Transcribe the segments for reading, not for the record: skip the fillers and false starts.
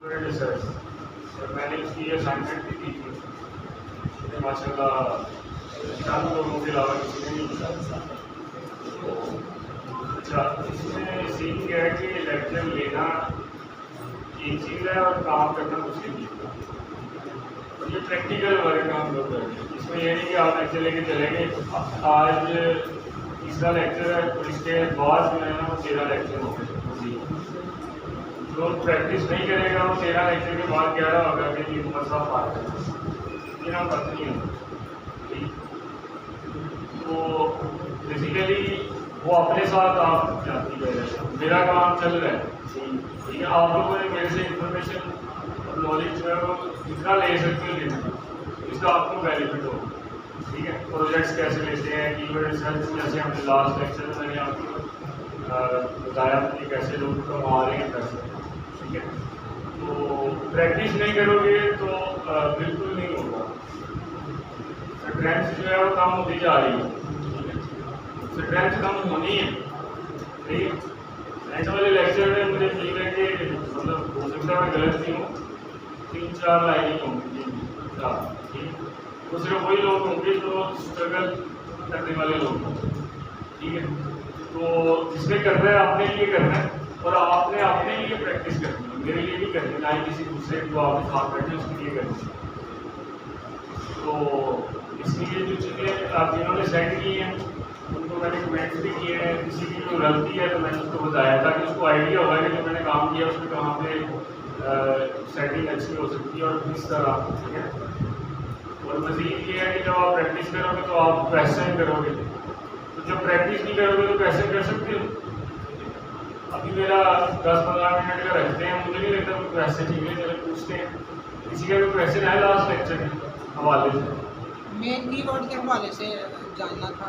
Research और मैंने इसकी असाइनमेंट भी की थी, मुझे माशाल्लाह चंद लोगों के अलावा किसी ने नहीं किया। तो अच्छा, इसमें सीख गया है कि लेक्चर लेना एक चीज़ है और काम करना दूसरी चीज़ है। और ये प्रैक्टिकल वर्क हम लोग करेंगे, इसमें ये नहीं कि आप लेक्चर लेके चलेंगे। आज तीसरा लेक्चर है तो इसके बाद जो है ना वो 13 लेक्चर हो गए। जो प्रैक्टिस नहीं करेगा वो 13 लेक्चर के बाद 11 होगा कि ये मसला पार है, ये ना बात नहीं है। तो बेसिकली वो अपने साथ आप जाती है, मेरा काम चल रहा है, ठीक है। आप लोगों ने मेरे से इंफॉर्मेशन और नॉलेज जो है वो जितना ले सकते हो लेना, इसका आपको बेनिफिट हो, ठीक है। प्रोजेक्ट्स कैसे लेते हैं, कीवर्ड रिसर्च जैसे हमने लास्ट लेक्चर में मैंने आपको बताया कि कैसे लोग कमा रहे हैं पैसे, ठीक है। तो प्रैक्टिस नहीं करोगे तो बिल्कुल नहीं होगा। स्ट्रेंथ जो है वो कम होती जा रही है, स्ट्रेंथ कम होनी है, ठीक है। नेक्स्ट वाले लेक्चर में मुझे फील है कि मतलब हो सकता है मैं गलत नहीं हूँ, 3-4 लाइनें होंगी, ठीक है। तो सिर्फ वही लोग होंगे जो स्ट्रगल करने वाले लोग होंगे, ठीक है। तो जिसने करना है अपने लिए करना है और आपने अपने लिए प्रैक्टिस करनी है, मेरे लिए नहीं करनी, ना ही किसी दूसरे जो आपके साथ बैठे उसके लिए करनी है। तो इसलिए जो चीज़ें आप जिन्होंने सेंड की हैं उनको मैंने कमेंट्स भी किए हैं, किसी की जो गलती है तो मैंने उसको बताया ताकि उसको आइडिया होगा कि जो मैंने काम किया उसमें कहाँ पे सेटिंग अच्छी हो सकती है और किस तरह, ठीक है। और मज़ीद ये है कि जब आप प्रैक्टिस करोगे तो आप क्वेश्चन करोगे, तो जब प्रैक्टिस नहीं करोगे तो क्वेश्चन कर सकते हो। अभी मेरा 10-15 मिनट का रखते हैं, मुझे नहीं लगता कोई क्वेश्चन ठीक है, चलो पूछते हैं। किसी का कोई क्वेश्चन है लास्ट लेक्चर के हवाले से? मेन कीवर्ड के हवाले से जानना था।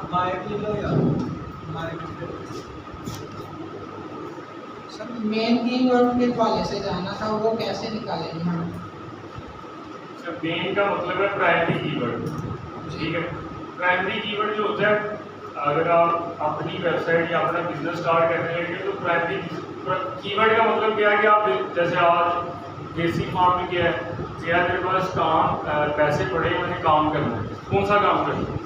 सर मेन कीवर्ड के हवाले से जानना था, वो कैसे निकालेंगे हम? मेन का मतलब है प्राइमरी कीवर्ड, ठीक है। प्राइमरी कीवर्ड जो होता है, अगर आप अपनी वेबसाइट या अपना बिजनेस स्टार्ट करने लगे तो प्राइमरी कीवर्ड का मतलब क्या है कि आप जैसे आज देसी फार्म में क्या है, मेरे पास काम पैसे पड़े, मैंने काम करना है, कौन सा काम करना है,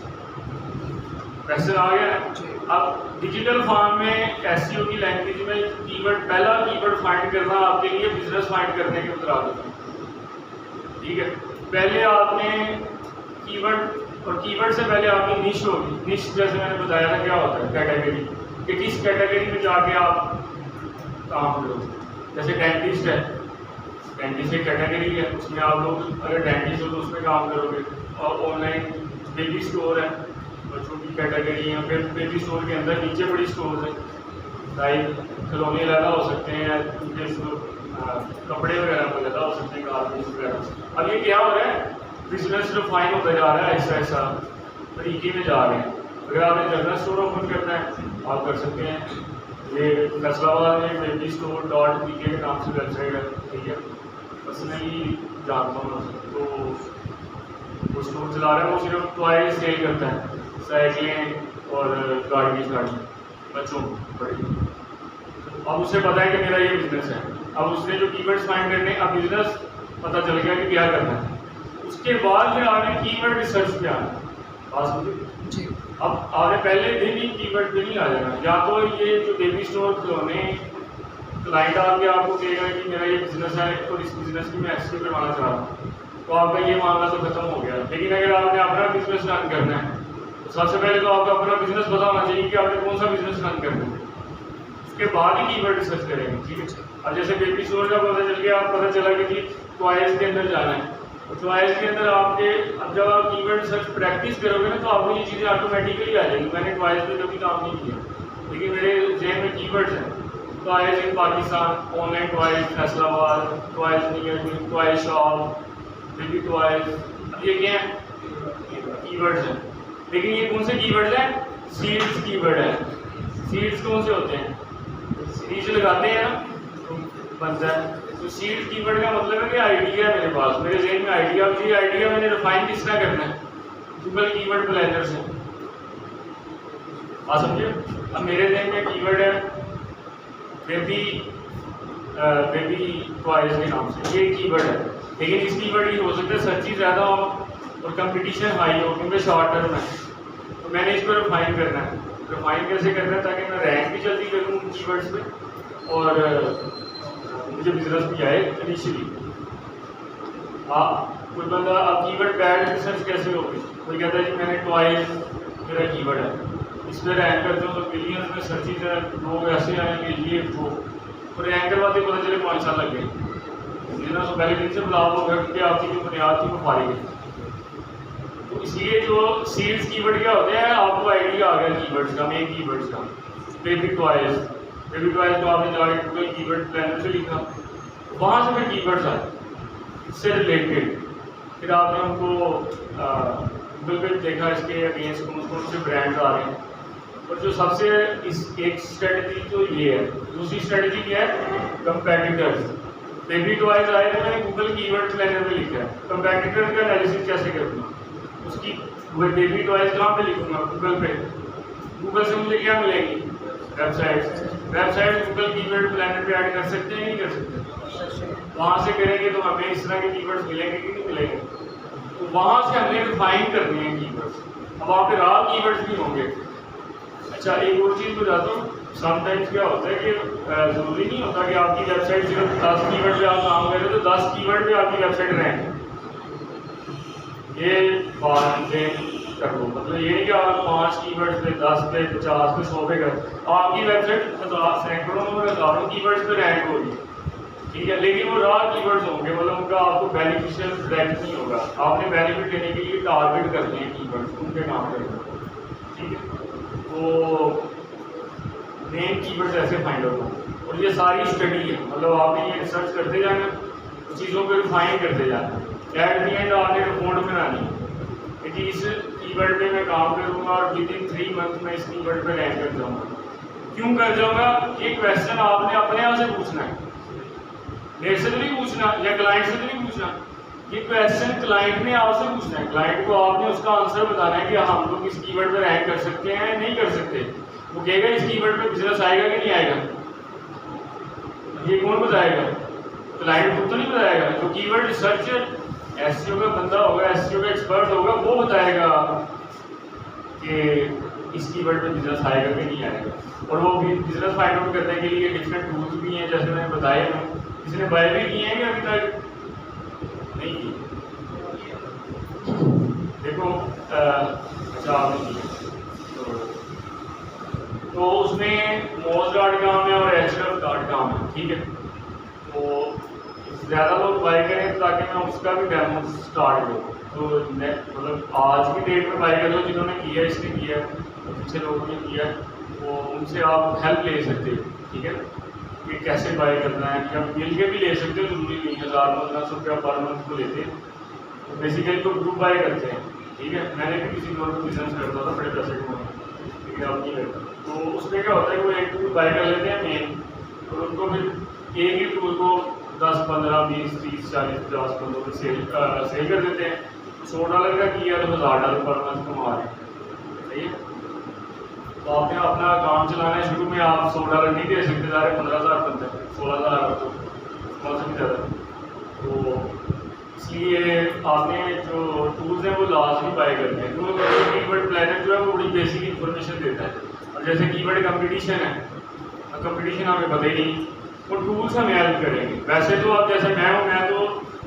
पैसे आ गया है। अब डिजिटल फार्म में एसईओ की लैंग्वेज में कीवर्ड, पहला कीवर्ड फाइंड करना आपके लिए बिजनेस फाइंड करने के मुताबिक, ठीक है। पहले आपने कीवर्ड, और कीवर्ड से पहले आपकी निश होगी। निश जैसे मैंने बताया था क्या होता है, कैटेगरी, कि किस कैटेगरी में जाके आप काम करोगे। जैसे डेंटिस्ट है, डेंटिस्ट एक कैटेगरी है, उसमें आप लोग अगर डेंटिस्ट हो तो उसमें काम करोगे। और ऑनलाइन बेबी स्टोर है, बच्चों की कैटेगरी है, फिर बेबी स्टोर के अंदर नीचे बड़ी स्टोर है, लाइक खिलौने ज़्यादा हो सकते हैं, कपड़े वगैरह ज़्यादा हो सकते हैं, गार्मेंट्स वगैरह। अब ये क्या हो रहा है, बिजनेस रिफाइन होता जा रहा है, ऐसा ऐसा तरीके में जा रहे हैं। अगर आपने जनरल स्टोर ओपन करना है आप कर सकते हैं। ये फैसलाबाद में बेबी स्टोर .pk के नाम से वेबसाइट है, ठीक है। पर्सनली जानता हूँ, तो वो स्टोर चला रहा है, वो सिर्फ टॉयज सेल करता है, साइकिलें और गाड़ी बच्चों बड़ी। अब उसे पता है कि मेरा ये बिजनेस है, अब उसने जो कीवर्ड्स फाइंड करने, अब बिजनेस पता चल गया कि क्या करना है, उसके बाद में आपने कीवर्ड रिसर्च पे आना। बात समझे? अब आपने पहले दिन ही कीवर्ड पे नहीं आ जाना। या तो ये जो बेबी स्टोर खिलौने क्लाइंट आके आपको कहेगा कि मेरा ये बिजनेस है और इस बिजनेस की मैं एक्सपी करवाना चाह रहा हूँ, तो आपका ये मामला तो खत्म हो गया। लेकिन अगर आपने अपना बिजनेस रन करना है तो सबसे पहले तो आपको अपना बिजनेस पता होना चाहिए कि आपने कौन सा बिजनेस रन करना है, उसके बाद ही कीवर्ड रिसर्च करेंगे, ठीक है। अब जैसे बेबी स्टोर का पता चल गया, आप पता चला कि टॉयज के अंदर जाना है, तो टॉयज के अंदर आपके, अब जब आप कीवर्ड रिसर्च प्रैक्टिस करोगे ना तो आपको ये चीज़ें ऑटोमेटिकली आ जाएंगी। मैंने टॉयज पे कभी काम नहीं किया, लेकिन मेरे जहन में कीवर्ड्स हैं, टॉयज इन Pakistan, online toys Faisalabad, toys near me, toy shop, baby toys. अब ये क्या है, कीवर्ड्स हैं। लेकिन ये कौन से कीवर्ड्स हैं, सीड्स कीवर्ड है। सीड्स कौन से होते हैं, बीज लगाते हैं ना तो बनता है। तो सीड कीवर्ड का मतलब है कि आइडिया है मेरे पास, मेरे जहन में आइडिया, ये आइडिया मैंने रिफाइन किस तरह करना है, गूगल कीवर्ड प्लानर से। आप समझे? अब मेरे जहन में कीवर्ड है बेबी बेबी टॉयज के नाम से, ये कीवर्ड है। लेकिन इस कीवर्ड की हो सकता है सर्ची ज़्यादा हो और कंपटीशन हाई हो, क्योंकि शॉर्ट टर्म है। तो मैंने इसको रिफाइन करना है। रिफाइन कैसे करना है ताकि मैं रैंक भी जल्दी करूँ उन कीवर्ड्स पे और मुझे बिजनेस भी आए इनिशियली। कोई बंदा अब कीवर्ड बैड रिसर्च कैसे होगी, कोई कहता है जी मैंने टॉयज मेरा कीवर्ड है, इस पर रैंक करते हो तो मिलियंस में सर्चिज है, लोग ऐसे आएंगे ये वो, तो रैंक करवाते पता चले 5 साल लग गए। बिजनेस तो पहले दिन से ब्लॉक हो गया क्योंकि आपकी जो बुनियाद थी वो फारी गई। तो इसलिए जो सीड्स कीवर्ड क्या होते हैं, आपको आइडिया आ गया कीवर्ड्स का, मेन कीवर्ड्स का। बेबी टॉयज को आपने जाके गूगल कीवर्ड प्लानर से लिखा, वहाँ से फिर कीवर्ड्स आए इससे रिलेटेड। फिर आपने उनको गूगल पे देखा इसके अगेंस्ट कौन से ब्रांड्स आ रहे हैं। और जो सबसे इस एक स्ट्रेटजी तो ये है, दूसरी स्ट्रेटजी क्या है, कंपेटिटर्स। बेबी टॉयज आए तो मैंने गूगल कीवर्ड प्लानर में लिखा है, कंपेटिटर का एनालिसिस कैसे करूँगा, उसकी बेबी टॉयज कहाँ पे लिखूँगा, गूगल पे। गूगल से मुझे क्या मिलेगी, वेबसाइट गूगल कीवर्ड प्लानर पे ऐड कर सकते हैं, नहीं कर सकते। वहाँ से करेंगे तो हमें इस तरह के कीवर्ड्स मिलेंगे कि नहीं मिलेंगे। तो वहाँ से हमने रिफाइन करने हैं कीवर्ड्स। अब वहाँ पे रॉ कीवर्ड्स भी होंगे। अच्छा, एक और चीज़ बताता हूँ, समटाइम्स क्या होता है कि ज़रूरी नहीं होता कि आपकी वेबसाइट सिर्फ 10 कीवर्ड पे आप काम करें तो 10 कीवर्ड पे आपकी वेबसाइट रैंक। ये बात से कर लो, मतलब ये नहीं कि आप 5 कीवर्ड्स पे 10 पे 50 पे 100 पे कर, आपकी वेबसाइट सैकड़ों और हज़ारों कीवर्ड्स पे रैंक होगी, ठीक है। लेकिन वो रॉ कीवर्ड्स होंगे, मतलब उनका आपको बेनिफिशियल डायरेक्ट नहीं होगा। आपने बेनिफिट लेने के लिए टारगेट करते हैं कीवर्ड्स, उनके काम करना, ठीक है। तो मेन कीवर्ड्स ऐसे फाइंड आउट होंगे और ये सारी स्टडी है, मतलब आपने ये रिसर्च करते जाना, चीज़ों को रिफाइन करते जाना। एट दी एंड आपने रिपोर्ट बनानी है कि इस कीवर्ड पे मैं काम करूँगा और विद इन 3 मंथ में इस कीवर्ड पे रैंक कर जाऊँगा। क्यों कर जाऊँगा, ये क्वेश्चन आपने अपने आप से पूछना है, मेरे से तो नहीं पूछना या क्लाइंट से तो नहीं पूछना। ये क्वेश्चन क्लाइंट ने आपसे पूछना है, क्लाइंट को आपने उसका आंसर बताना है कि हम लोग इस कीवर्ड पे रैंक कर सकते हैं नहीं कर सकते। वो कहेगा इस कीवर्ड पे बिजनेस आएगा कि नहीं आएगा, ये कौन बताएगा, क्लाइंट खुद तो नहीं बताएगा। जो कीवर्ड रिसर्चर एसईओ का बंदा होगा, एसईओ का एक्सपर्ट होगा, वो बताएगा कि इस कीवर्ड पे बिजनेस आएगा कि नहीं आएगा। और वो भी बिजनेस फाइंड आउट करने के लिए डिफरेंट टूल्स भी हैं, जैसे मैंने बताए हैं। इसने बाय भी किए हैं कि अभी तक नहीं किए, देखो अच्छा आपने किए तो उसमें moz.com है और href.com है, ठीक है। तो ज़्यादा लोग बाय करें ताकि मैं उसका भी डेमो स्टार्ट करूँ। तो मतलब आज की डेट में बाय कर लो, जिन्होंने किया इसने किया तो पीछे लोगों ने किया, तो उनसे आप हेल्प ले सकते हो, ठीक है, कि कैसे बाय करना है। या मिल के भी ले सकते हो, जरूरी नहीं 1000-1500 रुपया पर मंथ को लेते हैं। तो बेसिकली तो ग्रुप बाय करते हैं, ठीक है। मैंने भी किसी दौर में बिजनेस करता था बड़े पैसे को, लेकिन अब नहीं करता। तो उसमें क्या होता है कि वो एक टूल बाय कर लेते हैं मेन, और उनको फिर एक ही टूल को 10, 15, 20, 30, 40, 50, 100 में सेल कर देते हैं। $100 का किया तो $1000 पर मंथ कमा रहे हैं, सही है। तो आपने अपना काम चलाना है, शुरू में आप $100 नहीं दे सकते, सारे 15,000 बनते हैं, 16,000 तो बहुत से ज़्यादा। तो इसलिए आपने जो टूल्स हैं वो लास्ट में बाय करते हैं। तो कीवर्ड प्लानर जो है वो बड़ी बेसिक इन्फॉर्मेशन देता है। और जैसे कीवर्ड कंपटीशन है, कंपटीशन हमें पता ही नहीं, वो टूल्स हमें हेल्प करेंगे। वैसे तो अब जैसे मैं तो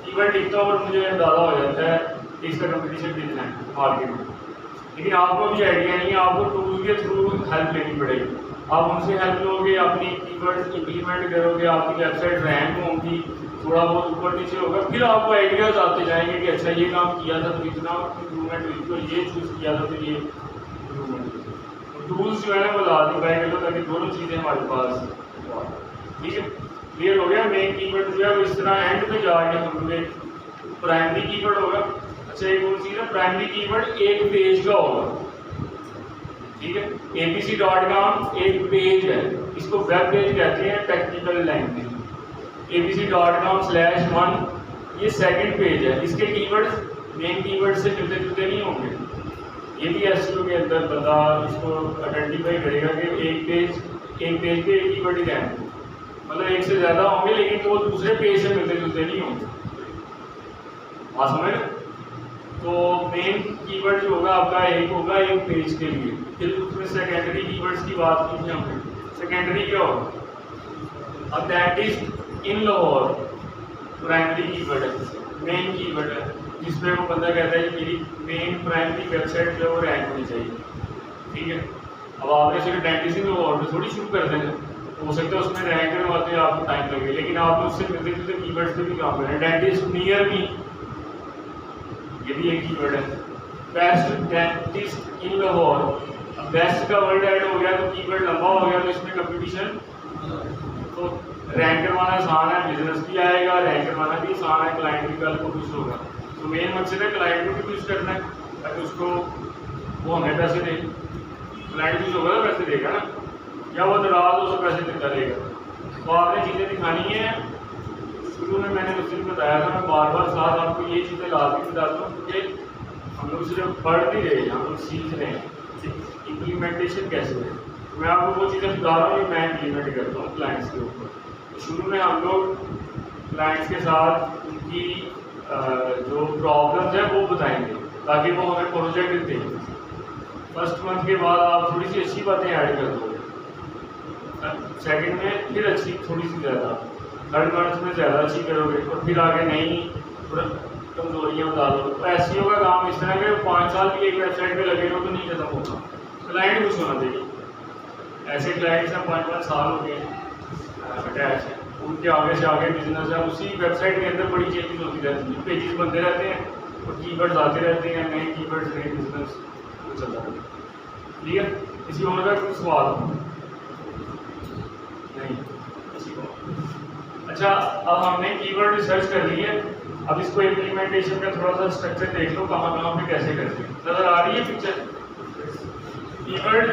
कीवर्ड लिखता हूँ और मुझे अंदाज़ा हो जाता है कि इसका कंपटीशन कितना है मार्केट में, लेकिन आपको भी आइडिया नहीं है, आपको टूल के थ्रू हेल्प लेनी पड़ेगी। आप उनसे हेल्प लोगे, अपनी कीवर्ड इम्प्लीमेंट करोगे, आपकी वेबसाइट रैंक होगी, थोड़ा बहुत ऊपर नीचे होगा, फिर आपको आइडियाज़ आते जाएंगे कि अच्छा ये काम किया था तो इतना इम्प्रूवमेंट हुई, तो ये चूज़ किया था तो ये इम्प्रूवमेंट हुई। टूल्स जो है वो लाजमी बाय कर लो ताकि दोनों चीज़ें हमारे पास, ठीक है। क्लियर हो गया। मेन कीवर्ड जो है वो इस तरह एंड पे जाके हम लोग प्राइमरी कीवर्ड होगा। अच्छा, एक और चीज़ है, प्राइमरी कीवर्ड एक पेज का होगा, ठीक है। abc.com एक पेज है, इसको वेब पेज कहते हैं टेक्निकल लैंग्वेज। abc.com/1 ये सेकंड पेज है। इसके कीवर्ड्स मेन कीवर्ड से जुड़ते जुड़ते नहीं होंगे। ये भी एसईओ के अंदर बंदा इसको आइडेंटिफाई करेगा कि एक पेज पे एक कीवर्ड ही रहना, मतलब एक से ज़्यादा होंगे, लेकिन वो दूसरे पेज से मिलते जुलते नहीं होंगे। बात समझ रहे? तो मेन कीवर्ड जो होगा आपका एक होगा एक पेज के लिए। फिर उसमें सेकेंडरी कीवर्ड्स की बात की थी हमने। सेकेंडरी क्या होगा? अब that is in Lahore primary keyword है, मेन कीवर्ड है, जिसमें वो बंदा कहता है कि मेरी मेन प्राइमरी वेबसाइट जो है वो रैंक होनी चाहिए। ठीक है, अब आपने सिर्फ डेंटिस्ट इन लाहौर में थोड़ी शुरू कर देना, हो सकता है उसमें रैंक करवाते आपको टाइम लगे, लेकिन आप उससे मिलते जुलते कीवर्ड्स पे भी काम करें। डेंटिस्ट नियर मी, ये भी एक कीवर्ड है। बेस्ट डेंटिस्ट इन लाहौर, अब बेस्ट का वर्ड ऐड हो गया तो कीवर्ड लंबा हो गया, तो इसमें कंपटीशन, तो रैंक करवाना आसान है, बिजनेस भी आएगा, रैंक करवाना भी आसान है, क्लाइंट भी कल को खुश होगा। तो मेन मकसद है क्लाइंट को भी खुश करना है, ताकि उसको वो हमें पैसे दे। क्लाइंट खुश होगा तो पैसे देगा ना, या वो नाराज हो तो पैसे देता रहेगा। तो आपने चीज़ें दिखानी है। शुरू में मैंने उस दिन बताया था, मैं बार बार साथ आपको ये चीज़ें लाजमी बताता हूँ, क्योंकि हम लोग सिर्फ पढ़ नहीं रहे, हम लोग सीख रहे हैं इम्प्लीमेंटेशन कैसे है। मैं आपको वो चीज़ें बता रहा हूँ जो मैं इम्प्लीमेंट करता हूँ क्लाइंट्स के ऊपर। शुरू में हम लोग क्लाइंट्स के साथ उनकी जो प्रॉब्लम्स है वो बताएंगे, ताकि वो हमें प्रोजेक्ट दें। फर्स्ट मंथ के बाद आप थोड़ी सी अच्छी बातें ऐड कर दोगे, सेकंड में फिर अच्छी थोड़ी सी ज़्यादा, थर्ड मंथ में ज़्यादा अच्छी करोगे, और फिर आगे नई कमजोरियाँ बता दो। तो एसईओ का काम इस तरह के 5 साल भी एक वेबसाइट पे लगे रहो तो नहीं खत्म होगा, क्लाइंट खुश होना चाहिए। ऐसे क्लाइंट्स हैं 5-5 साल हो गए अटैच है, उनके आगे से आगे बिजनेस है, उसी वेबसाइट के अंदर बड़ी चेंजेस होती रहती हैं, पेजेस बनते रहते हैं और कीवर्ड्स आते रहते हैं, नए कीवर्ड्स, नए बिजनेस चलता रहता है। ठीक है, किसी और का कोई सवाल नहीं? किसी को? अच्छा, अब हमने कीवर्ड रिसर्च कर ली है, अब इसको इम्प्लीमेंटेशन का थोड़ा सा स्ट्रक्चर देख लो, कहाँ कहाँ पे कैसे करते हैं। नजर आ रही है पिक्चर? कीवर्ड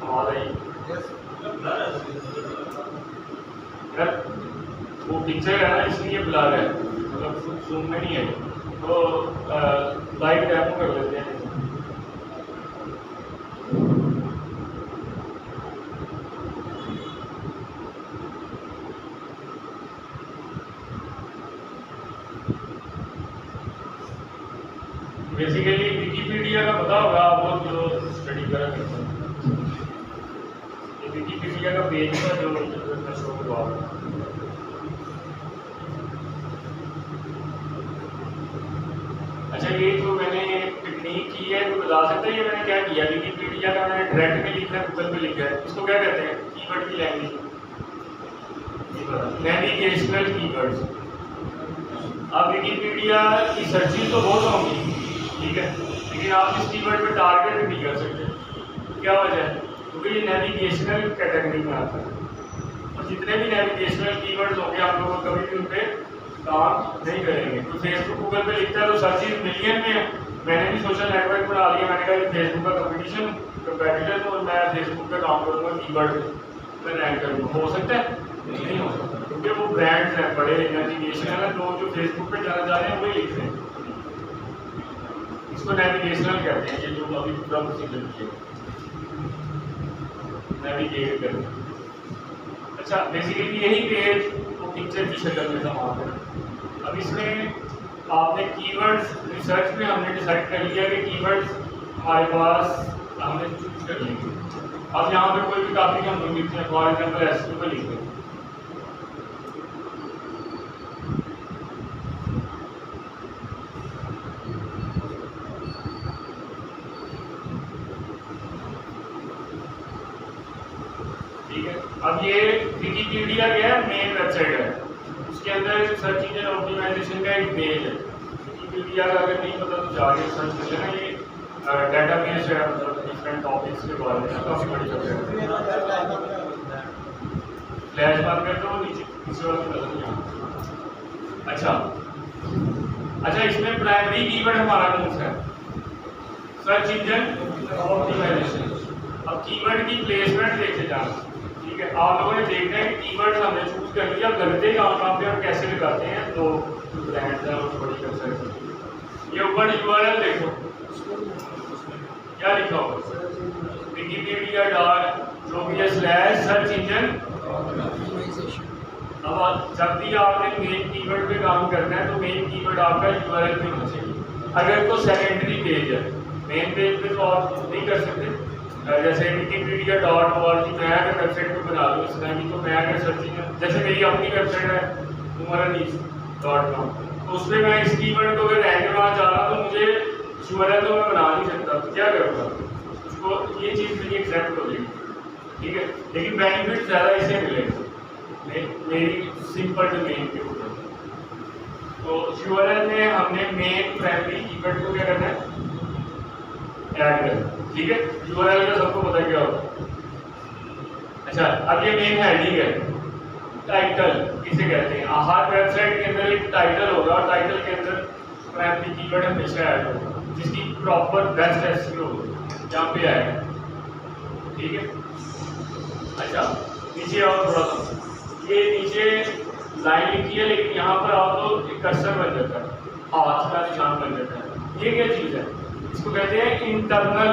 आ रही यार, वो पिक्चर है ना, इसलिए ब्लर है, मतलब जूम में नहीं है, तो लाइव डेमो कर लेते हैं। बेसिकली विकिपीडिया का पता होगा आपको, जो स्टडी करा करते हैं, ये विकिपीडिया का पेज था जो मैं शो करवा रहा हूँ। अच्छा, ये जो मैंने टेक्निक की है, तो बता सकते हैं ये मैंने क्या किया? विकिपीडिया का मैंने डायरेक्ट में लिखा है, गूगल पे लिखा है, इसको क्या कहते हैं? कीवर्ड की लैंग्वेज, नेविगेशनल कीवर्ड्स। अब विकिपीडिया की सर्चिंग तो बहुत होंगी, ठीक है, लेकिन आप इस कीवर्ड पे टारगेट नहीं कर सकते। क्या वजह है? क्योंकि ये नेविगेशनल कैटेगरी में आता है, और जितने भी नेविगेशनल कीवर्ड्स होंगे आप लोग कभी भी उन पर काम नहीं करेंगे। तो फेसबुक गूगल पे लिखता है तो सर्चिंग मिलियन में है। मैंने भी सोशल नेटवर्क बना लिया, मैंने कहा कि फेसबुक का कंपेटिटर, तो मैं फेसबुक पे काम करूँगा, कीवर्ड पे रैंक करूँगा। हो सकता है? नहीं हो सकता, क्योंकि वो ब्रांड्स हैं, बड़े नेविगेशनल है, लोग जो फेसबुक पे जाना चाह रहे हैं वही लिख रहे हैं। इसको नेविगेशनल कहते हैं, ये जो अभी पूरा प्रोसीजर किया नेविगेट करना। अच्छा, बेसिकली यही पेज वो पिक्चर की शक्ल में समाप्त है। अब इसमें आपने कीवर्ड्स रिसर्च में हमने डिसाइड कर लिया कि कीवर्ड्स हमारे पास हमने चूज कर लिए। अब यहाँ पे कोई भी टॉपिक हम लोग लिखते हैं, फॉर एग्जाम्पल एसईओ पे लिखते हैं, ठीक है। अब ये विकिपीडिया क्या है? मेन वेबसाइट है, उसके अंदर सर्च इंजन ऑप्टिमाइजेशन का एक पेज है। विकिपीडिया का अगर नहीं पता तो जाके सर्च कर लेना, ये डेटाबेस है, मतलब डिफरेंट टॉपिक्स के बारे में काफ़ी बड़ी वेबसाइट है। फ्लैश बात करते हो नीचे किसी और की नजर नहीं आता। अच्छा, इसमें प्राइमरी कीवर्ड हमारा कौन सा है? Search engine optimisation. अब कीवर्ड की प्लेसमेंट देखे जाना, ठीक है। आप लोगों ने देखना है कि कीवर्ड्स हमने चूज कर लिया, लगते कहाँ पे और कैसे लगाते हैं। तो ब्रांड्स हैं और बड़ी वेबसाइट, ये ऊपर यूआरएल देखो, क्या लिखा होगा? wikipedia.com/सर्च इंजन ऑप्टिमाइजेशन। अब जब भी आपने मेन कीवर्ड पे काम करना है तो मेन कीवर्ड आपका यूआरएल पे होना चाहिए। अगर तो सेकेंडरी पेज है, मेन पेज पे तो आप नहीं कर सकते। जैसे wikipedia.org मैं अगर वेबसाइट पे बना दूँ इस तरह की, तो मैं अगर सर्चिंग, जैसे मेरी अपनी वेबसाइट है umaranese.com, तो उसमें मैं इस कीवर्ड को अगर रैंक करना चाह रहा तो मुझे यूआरएल तो मैं बना नहीं सकता, तो क्या करूँगा उसको, ये चीज़ मेरी एक्सेप्ट हो जाएगी, ठीक है। लेकिन बेनिफिट ज़्यादा इसे मिलेगा मेरी सिंपल डोमेन के ऊपर। तो यूआरएल में हमने मेन प्राइमरी कीवर्ड को क्या करना है, ऐड करना, ठीक है। यूआरएल का सबको पता क्या होगा। अच्छा, अब ये मेन हेडिंग है, टाइटल किसे कहते हैं। हर वेबसाइट के अंदर एक टाइटल होगा और टाइटल के अंदर प्राइमरी कीवर्ड हमेशा ऐड होगा जिसकी प्रॉपर बेस्ट एसईओ होगी, यहाँ पे आएगा, ठीक है। अच्छा, नीचे आओ थोड़ा सा, ये नीचे लाइन लिखी है लेकिन यहाँ पर आओ तो एक कर्सर बन जाता है, हाथ का निशान बन जाता है। ये क्या चीज़ है, इसको कहते हैं इंटरनल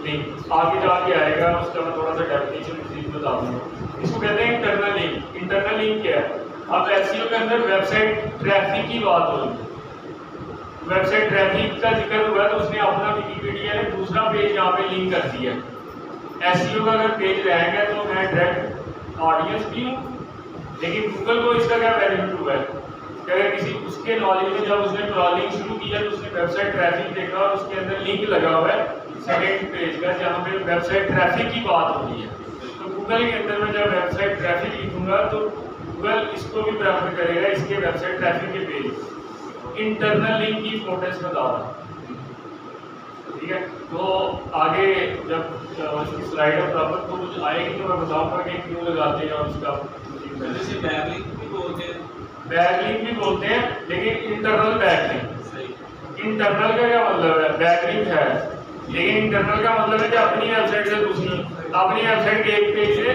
लिंक। आगे जाके आएगा उसका मैं थोड़ा सा डेफिनेशन बता दूंगा। इसको कहते हैं इंटरनल लिंक। इंटरनल लिंक क्या है, अब एसईओ के अंदर वेबसाइट ट्रैफिक की बात हो रही है, वेबसाइट ट्रैफिक का जिक्र हुआ तो उसने अपना विकिपीडिया ने दूसरा पेज यहाँ पे लिंक कर दिया। एसईओ का अगर पेज रहेगा तो मैं डायरेक्ट ऑडियंस भी हूँ, लेकिन गूगल को इसका क्या बेनिफिट हुआ है कि अगर किसी उसके नॉलेज में जब उसने क्रॉलिंग शुरू किया तो उसने वेबसाइट ट्रैफिक देखा और उसके अंदर लिंक लगा हुआ है सेकेंड पेज का जहाँ पे वेबसाइट ट्रैफिक की बात हो रही है। तो गूगल के अंदर में जब वेबसाइट ट्रैफिक लिखूंगा तो गूगल इसको भी प्रेफर करेगा, इसके वेबसाइट ट्रैफिक के पेज। इंटरनल लिंक की इंपॉर्टेंस बता रहा हूँ, ठीक है। तो आगे जब उसकी स्लाइड है प्रॉपर तो कुछ आएगी तो मैं बताऊंगा कि क्यों लगाते हैं और उसका जैसे बैकलिंक भी बोलते हैं, बैकलिंक भी बोलते हैं, लेकिन इंटरनल बैकलिंक। इंटरनल का क्या मतलब है, बैकलिंक है लेकिन इंटरनल का मतलब है कि अपनी वेबसाइट से दूसरी, अपनी वेबसाइट के एक पेज से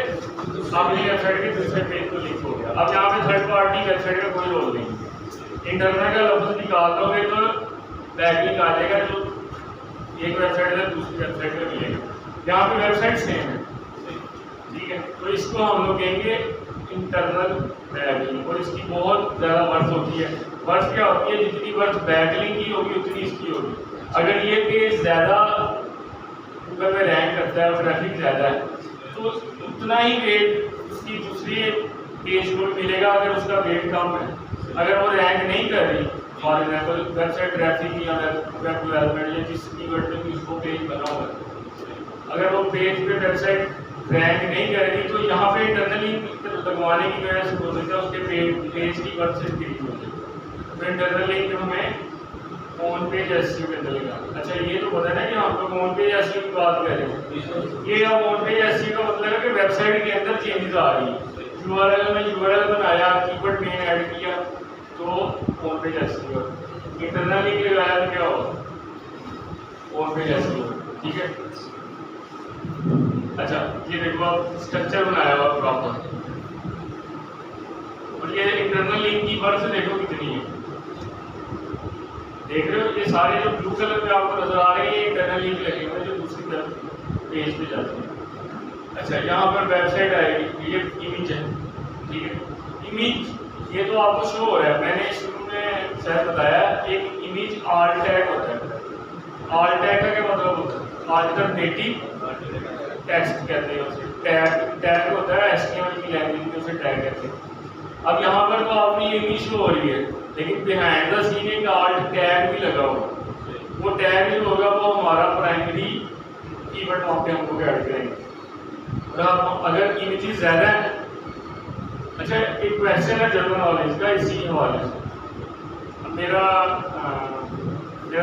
अपनी वेबसाइट के दूसरे पेज को लिंक हो गया। अब यहाँ पे थर्ड पार्टी वेबसाइट का कोई रोल नहीं। इंटरनल का लफ्ज निकाल दोगे तो बैकलिंक आ जाएगा जो एक वेबसाइट से दूसरी वेबसाइट में मिलेगा। यहाँ पे वेबसाइट सेम है, ठीक है। तो इसको हम लोग कहेंगे इंटरनल बैकलिंक और इसकी बहुत ज़्यादा वर्थ होती है। वर्थ क्या होती है, जितनी वर्थ बैकलिंक की होगी उतनी इसकी होगी। अगर ये पेज ज़्यादा गूगल में रैंक करता है और ट्रैफिक ज़्यादा है तो उतना ही वेट उसकी दूसरी पेज को मिलेगा। अगर उसका वेट कम है, अगर वो रैंक नहीं कर रही, फॉर एग्जाम्पल वेबसाइट ट्रैफिक या वेब डेवलपमेंट या जिस कीवर्ड में भी उसको पेज बना हुआ है, अगर वो पेज पे वेबसाइट रैंक नहीं करेगी तो यहाँ पे इंटरनली लगवाने की वजह से हो सकता है उसके पेज की वर्थ से इंक्रीज हो जाए। तो इंटरनल लिंक हमें ऑन पेज एसईओ के अंदर लगा। अच्छा, ये तो पता है कि हम लोग ऑन पेज एसईओ की बात कर रहे हैं। ये अब ऑन पेज एसईओ का मतलब है कि वेबसाइट के अंदर चेंजेस आ रही है। यूआरएल में यूआरएल बनाया, कीवर्ड मेन ऐड किया तो on page SEO. Internal link लगाया तो क्या होगा, ऑन पेज एसईओ, ठीक है। अच्छा, ये देखो आप स्ट्रक्चर बनाया हुआ प्रॉपर, और ये इंटरनल लिंक की वर्थ देखो कितनी है, देख रहे हो। ये सारे जो ब्लू कलर में आपको नजर आ रहे हैं ये इंटरनल लिंक लगे हुए हैं जो दूसरी तरफ पेज पे जाते हैं। अच्छा, यहाँ पर वेबसाइट आएगी, ये इमेज है, ठीक है। इमेज ये तो आपको शो हो रहा है, मैंने शुरू में शायद बताया एक इमेज आल्ट टैग होता है। आल्ट टैग का क्या मतलब होता है, अल्टरनेटिव टेक्स्ट कहते हैं उसे। टैग होता है एचटीएमएल की लैंग्वेज में, उसे टैग कहते हैं। अब यहाँ पर तो आपकी इमेज शो हो रही है लेकिन बिहाइंड द सीन एक आल्ट टैग भी लगा हुआ। वो टैग जो होगा वो हमारा प्राइमरी कीवर्ड वहाँ पे हमको ऐड करेंगे। और अगर इमेजेस ज़्यादा है, अच्छा एक क्वेश्चन है जनरल नॉलेज का इसी हवाले से। मेरा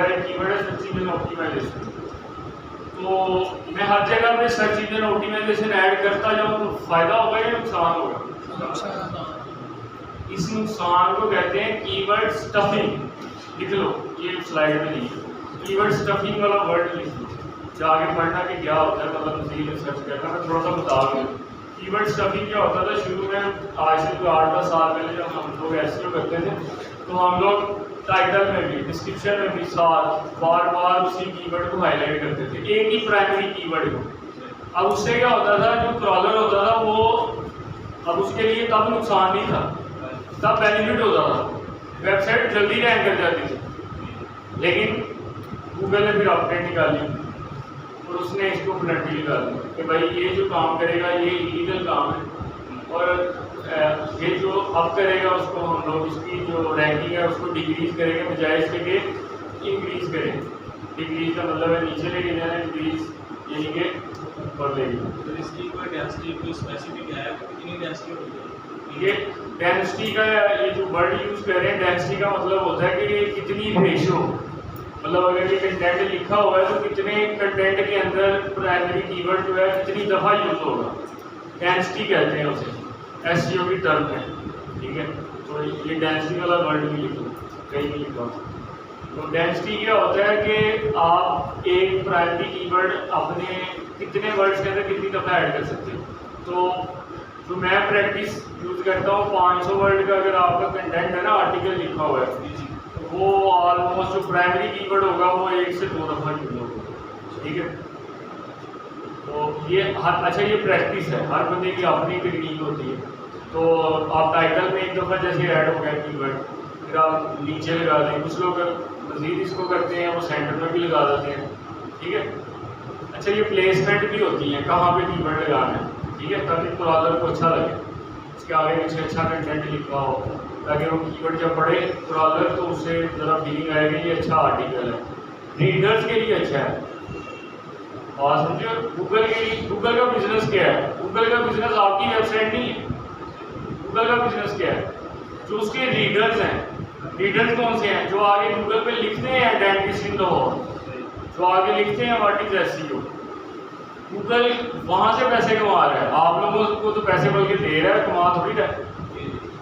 एक कीवर्ड है सर्च इंजन ऑप्टिमाइजेशन, तो मैं हर जगह पे सर्च इंजन ऑप्टिमाइजेशन ऐड करता जाऊँ तो फायदा होगा या नुकसान होगा। इस नुकसान को कहते हैं कीवर्ड स्टफिंग। लिख लो, ये स्लाइड में नहीं है, कीवर्ड स्टफिंग वाला वर्ड लिख लो, जाके पढ़ना कि क्या होता है, मतलब मजीद सर्च करना। मैं थोड़ा सा बता दूँ कीवर्ड स्टफिंग क्या होता था। शुरू में आज से 8-10 साल पहले जब हम लोग एसईओ करते थे तो हम लोग टाइटल में भी डिस्क्रिप्शन में भी साथ बार बार उसी कीवर्ड को हाईलाइट करते थे, एक ही प्राइमरी कीवर्ड को। अब उससे क्या होता था, जो क्रॉलर होता था वो अब उसके लिए तब नुकसान नहीं था, तब बेनिफिट होता था, वेबसाइट जल्दी रैंक कर जाती थी। लेकिन गूगल ने फिर अपडेट निकाली और उसने इसको पेनल्टी निकाली कि भाई ये जो काम करेगा ये इलीगल काम है, और ये जो अब करेगा उसको हम लोग इसकी जो रैंकिंग है उसको डिक्रीज करेंगे, बजाय इसके कि इंक्रीज करेंगे। डिक्रीज का मतलब है नीचे लेके जाना, इंक्रीज यानी कि ऊपर ले जाना। तो इसकी कोई डेंसिटी कोई स्पेसिफिक है, कितनी डेंसिटी होगी? ये डेंसिटी का ये जो वर्ड यूज़ कर रहे हैं, डेंसिटी का मतलब होता है कि ये कितनी रेशो, मतलब अगर ये कंटेंट लिखा हुआ है तो कितने कंटेंट के अंदर प्राइमरी कीवर्ड जो है कितनी दफ़ा यूज़ होगा, डेंसिटी कहते हैं उसे एसईओ की टर्म है। ठीक है, तो ये डेंसिटी वाला वर्ड भी लिखो, कहीं भी लिखा। तो डेंसिटी क्या होता है कि आप एक प्राइमरी कीवर्ड अपने कितने वर्ड्स के अंदर कितनी दफ़ा ऐड कर सकते हो। तो जो मैं प्रैक्टिस यूज़ करता हूँ 500 वर्ड का अगर आपका कंटेंट है ना, आर्टिकल लिखा हुआ है, तो वो ऑलमोस्ट जो प्राइमरी कीवर्ड होगा वो 1 से 2 दफ़ा यूज होगा। ठीक है, तो ये अच्छा ये प्रैक्टिस है, हर बंदे की अपनी टेक्निक होती है। तो आप टाइटल में एक दफ़ा जैसे ऐड हो गया कीवर्ड, फिर आप नीचे लगा दें, कुछ लोग मज़ीद इसको करते हैं वो सेंटर में भी लगा देते हैं। ठीक है, अच्छा ये प्लेसमेंट भी होती है, कहाँ पे कीवर्ड लगाना है। ठीक है, ताकि ब्राउज़र को अच्छा लगे, उसके आगे पीछे अच्छा कंटेंट लिखा हो, ताकि वो कीवर्ड जब पढ़े ब्राउज़र तो उससे ज़रा फीलिंग आएगी ये अच्छा आर्टिकल है, रीडर्स के लिए अच्छा है। और समझो गूगल के लिए, गूगल का बिजनेस क्या है? गूगल का बिजनेस आपकी वेबसाइट नहीं है। गूगल का बिजनेस क्या है? जो उसके रीडर्स हैं, रीडर्स कौन से हैं? जो आगे गूगल पे लिखते हैं डेंटिस्ट इन द हॉल, जो आगे लिखते हैं व्हाट इज एसईओ। गूगल वहाँ से पैसे कमा रहा है, आप लोगों को तो पैसे बल्कि दे रहा है, कमा थोड़ी रहा है।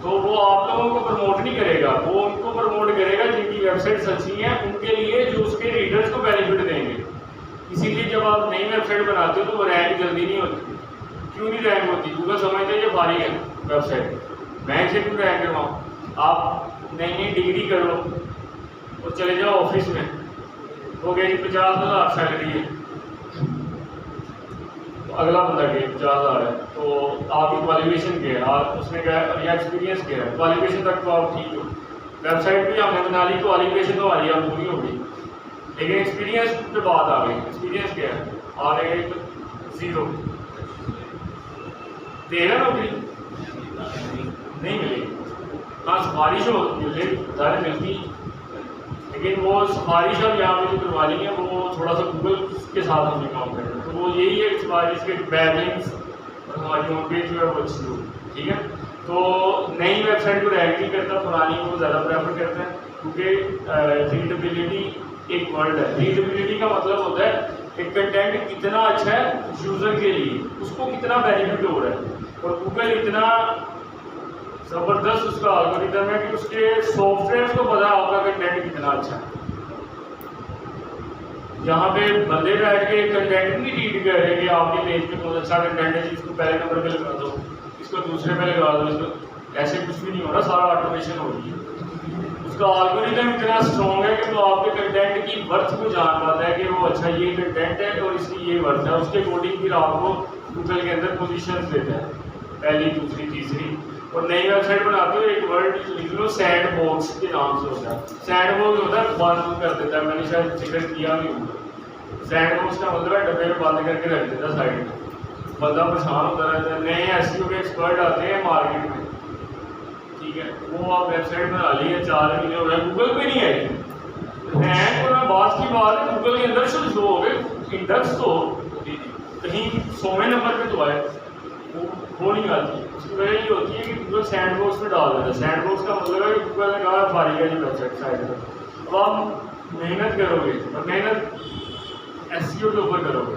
तो वो आप लोगों को प्रमोट नहीं करेगा, वो उनको प्रमोट करेगा जिनकी वेबसाइट अच्छी है, उनके लिए जो उसके रीडर्स को बेनिफिट देंगे। इसीलिए जब आप नई वेबसाइट बनाते हो तो वो रैंक जल्दी नहीं होती। क्यों नहीं रैंक होती? गूगल समझते हैं ये फारिग है वेबसाइट, मैं इसे क्यों रैंक करवाऊँ। आप नई नई डिग्री करो और चले जाओ ऑफिस में, हो गया जी 50,000 सैलरी है, तो अगला बंदा के 50,000 है, तो आपकी क्वालिफिकेशन क्या है, आप उसने क्या है या एक्सपीरियंस क्या है। क्वालिफिकेशन तक तो आप ठीक हो, वेबसाइट भी हमने बना ली, क्वालिफिकेशन तो हमारी आप पूरी हो गई, लेकिन एक्सपीरियंस पे बात आ गई। एक्सपीरियंस क्या है? आ रहे तो 0 देगा, नौकरी नहीं मिलेगी। हाँ सिफारिश हो मिलेगी, ज़्यादा मिलती, लेकिन वो सिफारिश अब यहाँ पे जो करवा ली है वो थोड़ा सा गूगल के साथ हमने काम कर रहे हैं, तो वो यही है सिफारिश के बैकलिंक्स और हमारी होम पेज जो है वो अच्छी हो। ठीक है, तो नई वेबसाइट को रैंक नहीं करता, पुरानी को ज़्यादा प्रेफर करता है, क्योंकि रीडेबिलिटी एक वर्ड है। रीडेबिलिटी का मतलब होता है कि कंटेंट कितना अच्छा है यूज़र के लिए, उसको कितना बेनिफिट हो रहा है। और गूगल इतना ज़बरदस्त उसका एल्गोरिथम है कि उसके सॉफ्टवेयर को पता है आपका कंटेंट कितना अच्छा है। यहाँ पे बंदे बैठ के कंटेंट नहीं रीड कर रहे कि आपके पेज पे बहुत अच्छा कंटेंट है, इसको पहले नंबर पे लगा दो, इसको दूसरे पे लगा दो, इसको ऐसे कुछ भी नहीं हो रहा, सारा ऑटोमेशन हो रही है। उसका एल्गोरिथम इतना स्ट्रॉन्ग है कि वो आपके कंटेंट की वर्थ को जान पाता है कि वो अच्छा ये कंटेंट है और इसकी ये वर्थ है, उसके अकॉर्डिंग फिर आपको गूगल के अंदर पोजीशंस देता है, पहली दूसरी तीसरी। और नई वेबसाइट बनाते हो एक वर्ड लिख लो सैंड बॉक्स के नाम से होता है। सैंड बॉक्स होता है बंद कर देता है, मैंने शायद जिक्र किया भी होगा। सैंड बॉक्स का मतलब है डब्बे में बंद करके रख देता है साइड में, बंदा परेशान होता रहता है। नए एसईओ के एक्सपर्ट आते हैं मार्केट में, ठीक है, वो आप वेबसाइट बना ली है 4 महीने हो गए, गूगल पे नहीं आई रैंक, और मैं बात की बात है गूगल के अंदर शुरू जो हो गए इंडेक्स तो कहीं 100वें नंबर पे तो आए, वो नहीं आती। उसकी वजह ये होती है कि गूगल सैंड बॉक्स में डाल देता है। सैंड बॉक्स का मतलब है कि गूगल ने कहा फारिग है जी वेबसाइट साइड में। अब आप मेहनत करोगे और मेहनत एसईओ के ऊपर करोगे,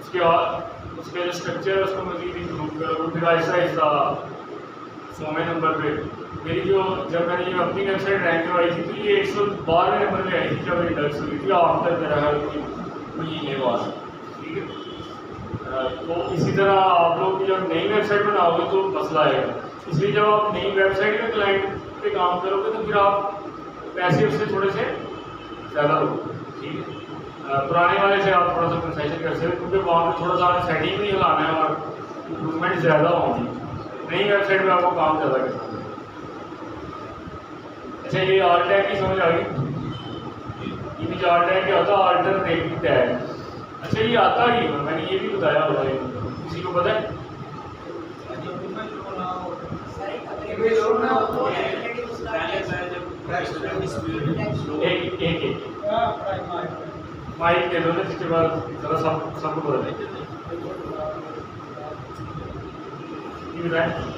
उसके बाद उसका जो स्ट्रक्चर है उसको मज़ीद इम्प्रूव करोगे, फिर आहिस्ता आहिस्ता 100वें नंबर पे। मेरी जो जब मैंने ये अपनी वेबसाइट रैंक करवाई थी तो ये 112वें नंबर पे आई थी जब इंडेक्स हुई थी आफ्टर मेरा महीने बाद। ठीक है, तो इसी तरह आप लोग जब नई वेबसाइट बनाओगे तो मसला आएगा, इसलिए जब आप नई वेबसाइट में क्लाइंट पे काम करोगे तो फिर आप पैसे उससे थोड़े से ज़्यादा लोगे। ठीक है, पुराने वाले से आप थोड़ा सा कंसेशन कर सकते, क्योंकि वहाँ पर थोड़ा सा सेटिंग भी हिलाना है और इम्प्रूवमेंट ज़्यादा होंगी। नई वेबसाइट में आपको काम ज़्यादा करना है। अच्छा, ये आर टैग की समझ आ गई। इमेज आर टैग क्या होता है? Alternative tag. अच्छा, ये आता ही है, मैंने ये भी बताया होगा, किसी को पता है? एक माइक दे दो ना, जिसके बाद जरा सबको पता नहीं।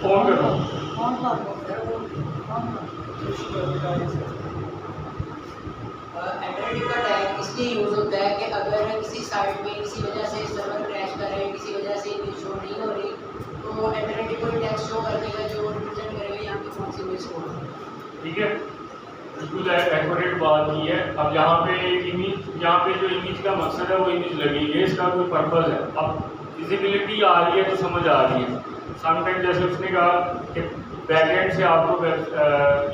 फोन कर रहा हूँ। एल्टरनेटिव का टैग इसलिए यूज होता है कि अगर किसी साइट में किसी वजह से सर्वर क्रैश कर रहे हैं, किसी वजह से इमेज शो नहीं हो रही, तो एल्टरनेटिव कोई टैग शो कर देगा जो रिप्रेजेंट करेगा यहाँ पे कौन सी इमेज शो हो। ठीक है, बिल्कुल एक्यूरेट बात की है। अब यहाँ पे इमेज, यहाँ पे जो इमेज का मकसद है वो इमेज लगी है, इसका कोई पर्पज़ है। अब विजिबिलिटी आ रही है तो समझ आ रही है। समटाइम जैसे उसने कहा कि बैकएंड से आपको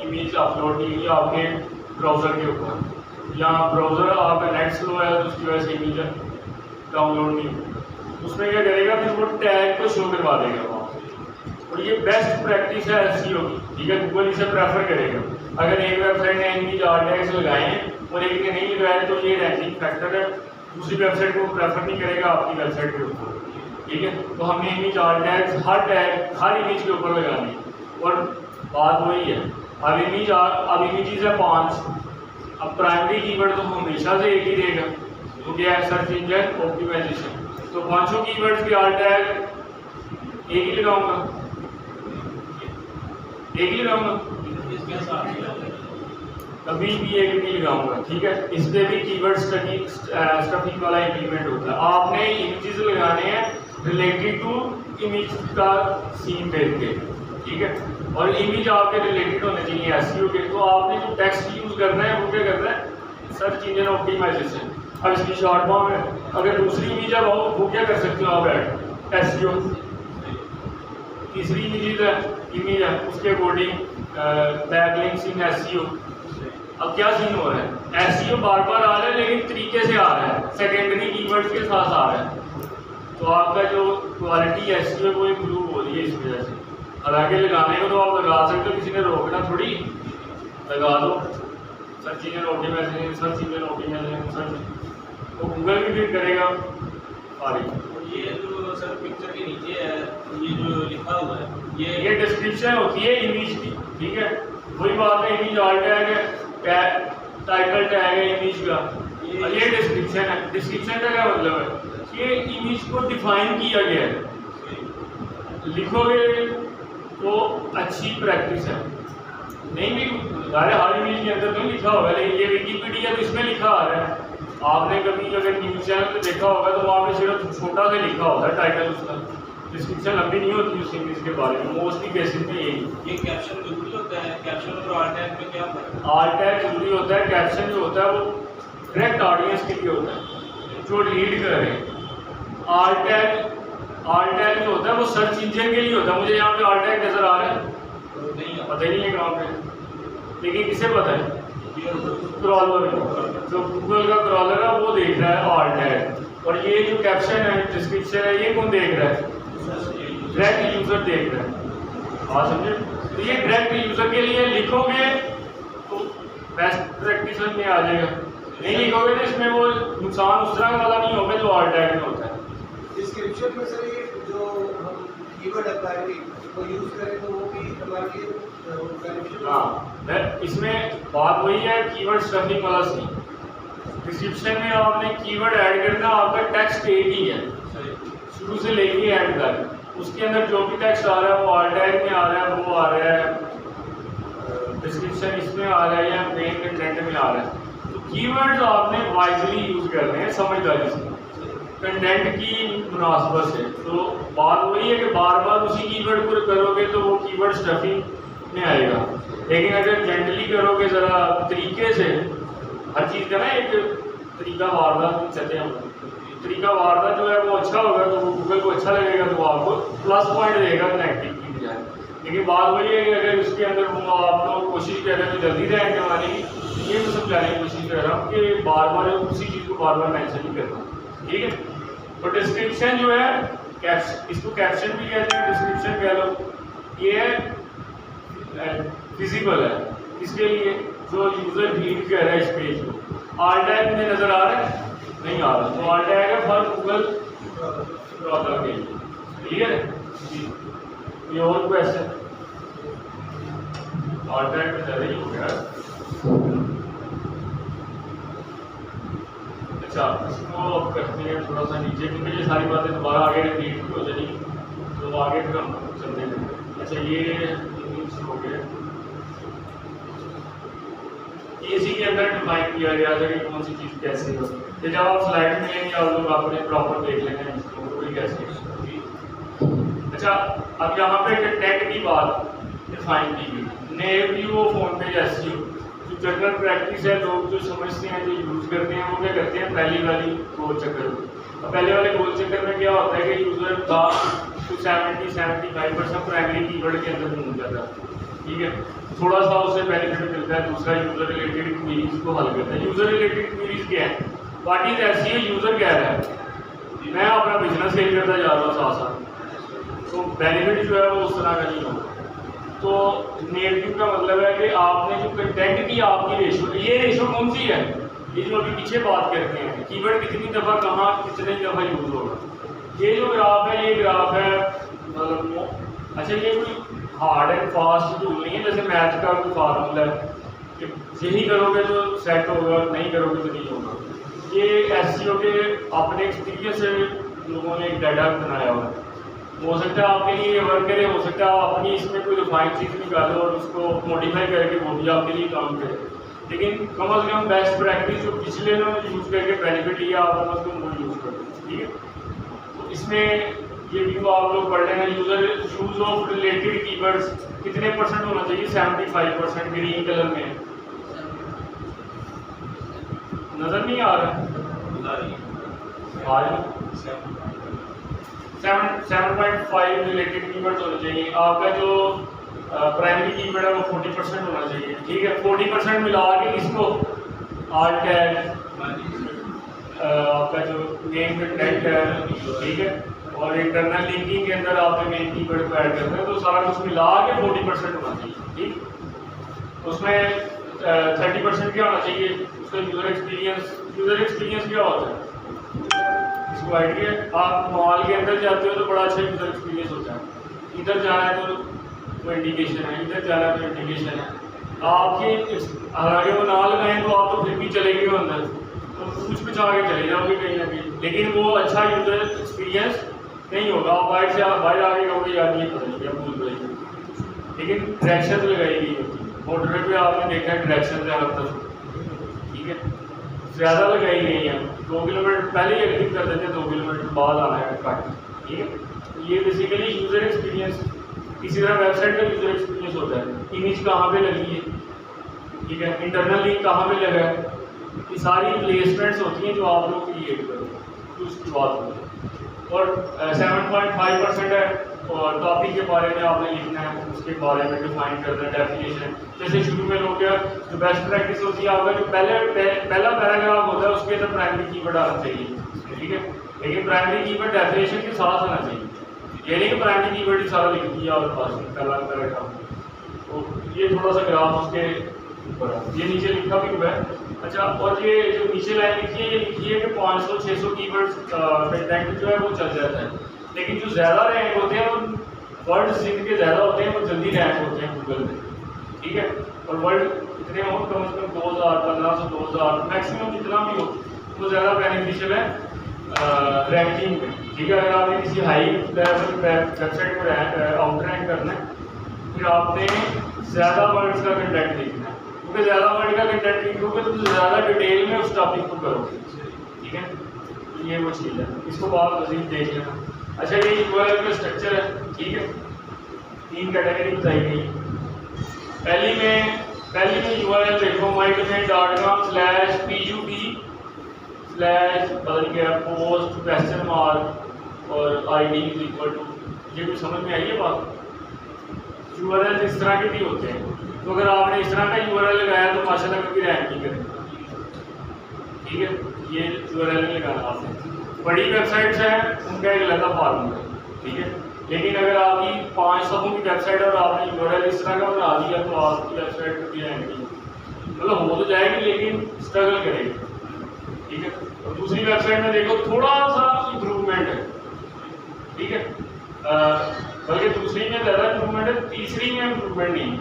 इमेज अपलोड की हुई आपके ब्राउज़र के ऊपर, या ब्राउज़र आपका नेट स्लो है तो उसकी वजह से इमेज डाउनलोड नहीं हुई, उसमें क्या करेगा? फिर वो टैग को शो करवा देगा वहाँ से। और ये बेस्ट प्रैक्टिस है SEO की, ठीक है, गूगल इसे प्रेफर करेगा। अगर एक वेबसाइट ने इमेज आर टैग्स लगाए हैं और एक ने नहीं लगाए तो ये रैंकिंग फैक्टर है, दूसरी वेबसाइट को प्रेफर नहीं करेगा आपकी वेबसाइट के ऊपर, ठीक है। तो हमने इमेज आर टैग्स हर इमेज के ऊपर लगानी है। और बात वही है, अब इमेजेस है 5। अब प्राइमरी कीवर्ड तो हमेशा से एक ही रहेगा, तो क्या है? Search engine optimisation. तो 5 कीवर्ड्स के आर टैग एक ही लगाऊंगा, कभी भी एक नहीं लगाऊंगा, ठीक है। इस पर भी कीवर्ड स्टफिंग वाला इंप्लीमेंट होता है। आपने इमेजेस लगाने हैं रिलेटेड टू इमेज का सीन देख के, ठीक है, और इमेज आपके रिलेटेड होने चाहिए SEO के। तो आपने जो टेक्स्ट यूज करना है वो क्या करना है? Search engine optimisation. अब इसकी शॉर्ट फॉर्म है, अगर दूसरी इमेज है वो क्या कर सकते हो आप? Add SEO। तीसरी इमेज है उसके अकॉर्डिंग बैकलिंक्स इन SEO। अब क्या सीन हो रहा है? SEO बार बार आ रहा है लेकिन तरीके से आ रहा है, सेकेंडरी कीवर्ड्स के साथ आ रहा है, तो आपका जो क्वालिटी SEO है वो इम्प्रूव हो रही है इस वजह से। हालांकि लगाने को तो आप लगा सकते हो, किसी ने रोकना थोड़ी, लगा दो। Search engine optimisation, search engine optimisation, search, तो गूगल भी फिर करेगा सारी। ये जो सर पिक्चर के नीचे है, ये जो लिखा हुआ है, ये डिस्क्रिप्शन होती है इमेज की, ठीक है। वही बात है, इमेज आर टैग है, टाइटल टैग है इमेज का, और ये डिस्क्रिप्शन है। डिस्क्रिप्शन का क्या मतलब है? ये इमेज को डिफाइन किया गया है। लिखोगे तो अच्छी प्रैक्टिस है, नहीं भी हर इमेज के अंदर तो लिखा होगा, लेकिन ये विकिपीडिया तो इसमें लिखा आ रहा है। आपने कभी अगर न्यूज़ चैनल पे देखा होगा तो वहाँ पे सिर्फ छोटा सा लिखा होता है टाइटल, उसका डिस्क्रिप्शन लंबी नहीं होती उस इमेज के बारे में। मोस्टली केसेस में यही ये कैप्शन जरूरी होता है। कैप्शन और आर टैग में क्या फर्क है? आर टैग जरूरी होता है। कैप्शन जो होता है वो डायरेक्ट ऑडियंस के लिए होता है जो रीड कर रहे हैं। आर टैग जो होता है वो सर्च इंजन के लिए होता है। मुझे यहाँ पे आर टैग नजर आ रहा है, पता ही नहीं है कहाँ पे, लेकिन किसे पता है? क्रॉलर, जो गूगल का क्रॉलर है वो देख रहा है आर टैग। और ये जो कैप्शन है, डिस्क्रिप्शन है, ये कौन देख रहा है? डायरेक्ट यूजर देख रहा है। हाँ समझे? तो ये डायरेक्ट यूजर के लिए लिखोगे तो बेस्ट प्रैक्टिस में आ जाएगा, नहीं लिखोगे तो इसमें वो नुकसान उस तरह वाला नहीं होगा जो आर टैग में होता है। डिस्क्रिप्शन में सर ये जो हम कीवर्ड अप्लाई को यूज करें तो वो भी हमारे लिए बेनिफिशियल। हाँ, इसमें बात वही है कीवर्ड स्टफिंग वाला सी। डिस्क्रिप्शन में आपने कीवर्ड ऐड करना, आपका टेक्स्ट एक ही है शुरू से लेके एंड तक। उसके अंदर जो भी टेक्स्ट आ रहा है वो आर टैग में आ रहा है, वो आ रहा है डिस्क्रिप्शन इसमें आ रहा है या मेन कंटेंट में आ रहा है। तो कीवर्ड्स आपने वाइजली यूज करने हैं, समझदारी से, कंटेंट की मुनासबत से। तो बात वही है कि बार बार उसी कीवर्ड को करोगे तो वो कीवर्ड स्टफिंग में आएगा। लेकिन अगर जेंटली करोगे, ज़रा तरीके से, हर चीज़ का ना एक तरीका वारदात चलते हैं, तरीका वारदात जो है वो अच्छा होगा तो वो गूगल को अच्छा लगेगा, तो वो आपको प्लस पॉइंट देगा नेगेटिव की बजाय। लेकिन बात वही है कि अगर उसके अंदर वो आप लोग कोशिश कर रहे हैं तो जल्दी रैंक करवाने की, ये मैं समझाने की कोशिश कर रहा हूँ कि बार बार उसी चीज़ को बार बार मैंशन नहीं करना, ठीक है। तो डिस्क्रिप्शन जो है, इसको कैप्शन भी कहते हैं, डिस्क्रिप्शन कह लो, ये है फिजिबल है, इसके लिए जो यूज़र रीड कर रहा है इस पेज को। ऑल टैग में नज़र आ रहा है, नहीं आ रहा, तो ऑल टैग है फॉर गूगल ब्राउज़र के लिए। क्लियर है जी? ये और क्वेश्चन ऑल टैग में ज़्यादा ही हो गया। अच्छा, इसको अब करते हैं थोड़ा सा नीचे, क्योंकि ये सारी बातें दोबारा आगे रिपीट भी हो जाएगी, तो आगे फिर हम चलते हैं। अच्छा, ये इंग्लिश हो गया, इसी के अंदर डिफाइन किया गया था कि कौन सी चीज़ कैसे हो। तो जब आप स्लाइड में लेंगे आप लोग अपने प्रॉपर देख लेंगे इसको कोई कैसे। अच्छा, अब यहाँ पे कंटेंट की बात डिफाइन की गई। नेव व्यू फोन पे एसईओ जो जनरल प्रैक्टिस है, लोग जो समझते हैं, जो यूज़ करते हैं, वो क्या करते हैं, पहली वाली गोल चक्कर। अब पहले वाले गोल चक्कर में क्या होता है कि यूज़र का 70-75% प्राइमरी कीवर्ड के अंदर घूम जाता है। ठीक है, थोड़ा सा उससे बेनिफिट मिलता है, दूसरा यूज़र रिलेटेड क्वेरीज को हल करता है। यूज़र रिलेटेड क्वेरीज क्या है, व्हाट इज एसईओ, यूज़र कह रहा है मैं अपना बिजनेस सेल करता जा रहा हूँ साथ साथ, तो बेनिफिट जो है वो उस तरह का नहीं होगा। तो नेगेटिव का मतलब है कि आपने जो कंटेंट की आपकी रेशो, ये रेशो कौन सी है, ये जो अभी पीछे बात करते हैं, कीवर्ड कितनी दफ़ा कहाँ कितनी दफ़ा यूज़ होगा। ये जो ग्राफ है, ये ग्राफ है मतलब, अच्छा ये कोई हार्ड एंड फास्ट टूल नहीं है, जैसे मैथ का कोई फार्मूला है कि यही करोगे तो सेट होगा, नहीं करोगे तो नहीं होगा। ये एसईओ के अपने एक्सपीरियंस से लोगों ने एक डाटा बनाया हुआ है। हो सकता है आपके लिए ये वर्क करे, हो सकता है आप अपनी इसमें कोई रिफाइंड चीज़ निकालो और उसको मॉडिफाई करके वो भी आपके लिए काम करे, लेकिन कम अज़ कम बेस्ट प्रैक्टिस जो पिछले ने यूज़ करके बेनिफिट लिया आप कम अज़ कम वो यूज़ करो। ठीक है, तो इसमें ये व्यू आप लोग पढ़ लेना। यूज़ ऑफ रिलेटेड कीवर्ड्स कितने % होना चाहिए, 75%। ग्रीन कलर में नज़र नहीं आ रहा, 7.5 रिलेटेड कीवर्ड्स होने चाहिए। आपका जो प्राइमरी कीवर्ड है वो 40% होना चाहिए। ठीक है, 40% मिला के इसको ऑल टैग, आपका जो मेन कंटेंट है, ठीक है, और इंटरनल लिंकिंग के अंदर आपने मेन कीवर्ड को ऐड करना है, तो सारा कुछ मिला के 40% होना चाहिए। ठीक, उसमें 30% क्या होना चाहिए, उसका यूज़र एक्सपीरियंस। यूज़र एक्सपीरियंस क्या होता है, इसको आइडिया, आप मॉल के अंदर जाते हो तो बड़ा अच्छा यूज़र एक्सपीरियंस होता है, इधर जाना है तो इंडिकेशन है, इधर जाना है तो इंडिकेशन है। आपके हालांकि वो ना लगाएं तो आप तो फिर भी चलेंगे अंदर, तो कुछ आगे चले जाओगे कहीं ना कहीं, लेकिन वो अच्छा यूज़र एक्सपीरियंस नहीं होगा। आप बाहर आगे कहोगे यार ये पता नहीं क्या भूल गई, लेकिन डायरेक्शन लगाई गई होती है। मोटरवे पे आपने देखा है डायरेक्शन से हर तरफ, ठीक है, ज़्यादा लगाई गई है। 2 किलोमीटर पहले ही एक्टिव कर देते हैं, 2 किलोमीटर बाद आना है कट। ठीक है, ये बेसिकली यूज़र एक्सपीरियंस। इसी तरह वेबसाइट का यूज़र एक्सपीरियंस होता है, इमेज कहाँ पे लगी है, ठीक है, इंटरनल लिंक कहाँ पे लगा है, ये सारी प्लेसमेंट्स होती हैं जो आप लोग क्रिएट करो, तो उसकी बात होती है। और 7.5% है, और टॉपिक के बारे में आपने लिखना है, उसके बारे में डिफाइन करना है, डेफिनेशन। जैसे शुरू में लोग क्या, जो बेस्ट प्रैक्टिस होती है, आपका जो पहला पैराग्राफ होता है उसके अंदर प्राइमरी कीवर्ड आना चाहिए। ठीक है, लेकिन प्राइमरी कीवर्ड डेफिनेशन के साथ आना चाहिए, ये नहीं कि प्राइमरी कीवर्ड ही सारा लिख दिया और पास पहला पैराग्राफ। तो ये थोड़ा सा ग्राफ उसके ऊपर है, ये नीचे लिखा भी हुआ है। अच्छा, और ये जो नीचे लाइन लिखी है, ये लिखी है कि 500-600 कीवर्ड्स कंटेंट जो है वो चल जाता है, लेकिन जो ज़्यादा रैंक होते हैं, वर्ड्स जिनके ज़्यादा होते हैं वो जल्दी रैंक होते हैं गूगल में। ठीक है, और वर्ड इतने हो कम से कम 2000, 1500, 2000 मैक्सिमम जितना भी हो, वो ज़्यादा बेनिफिशियल है रैंकिंग में। ठीक है, अगर आपने किसी हाई लेवल वेबसाइट को आउट रैंक करना है, फिर आपने ज़्यादा वर्ड्स का कंटेंट लिखना है, क्योंकि ज़्यादा वर्ड का कंटेंट लिखोगे तो ज़्यादा डिटेल में उस टॉपिक को करोगे। ठीक है, ये वो चीज़ है, इसको बहुत मज़ीद देख लेना। अच्छा, ये यूआरएल का स्ट्रक्चर है। ठीक है, 3 कैटेगरी बताई गई। पहली में यूआरएल देखो, mydomain.com/pub/ पता नहीं क्या पोस्ट क्वेश्चन मार्क और ID = ये कुछ समझ में आई है बात। यूआरएल इस तरह के भी होते हैं, तो अगर आपने इस तरह का यूआरएल लगाया तो माशाल्लाह कभी रैंक नहीं करेगा। ठीक है, ये यूआरएल नहीं लगाना आपने। बड़ी वेबसाइट्स हैं उनका एक अलग फार्मूला है। ठीक है, लेकिन अगर आपकी 5 सफों की वेबसाइट और आपने यूआरएल इस तरह का बना दिया तो आपकी वेबसाइट कभी रैंक नहीं, मतलब हो तो जाएगी लेकिन स्ट्रगल करेगी, ठीक है। और दूसरी वेबसाइट में देखो थोड़ा सा इम्प्रूवमेंट है, ठीक है, बल्कि दूसरी में ज़्यादा इम्प्रूवमेंट है, तीसरी में इम्प्रूवमेंट नहीं,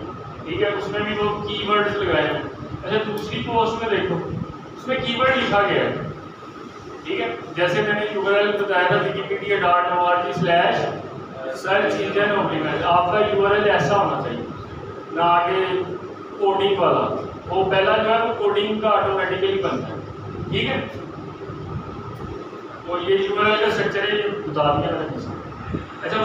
ठीक है, उसमें भी वो कीवर्ड्स लगाए हैं। अच्छा दूसरी पोस्ट में देखो उसमें कीवर्ड लिखा गया है, ठीक है, जैसे मैंने यूआरएल बताया था wikipedia.org/सर्च इंजन ऑप्टिमाइजेशन, आपका यूआरएल ऐसा होना चाहिए ना आगे कोडिंग वाला, वो पहला जो है वो कोडिंग का ऑटोमेटिकली बनता है, ठीक है। तो ये यूआरएल का स्ट्रक्चर है, ये बता दिया मैंने।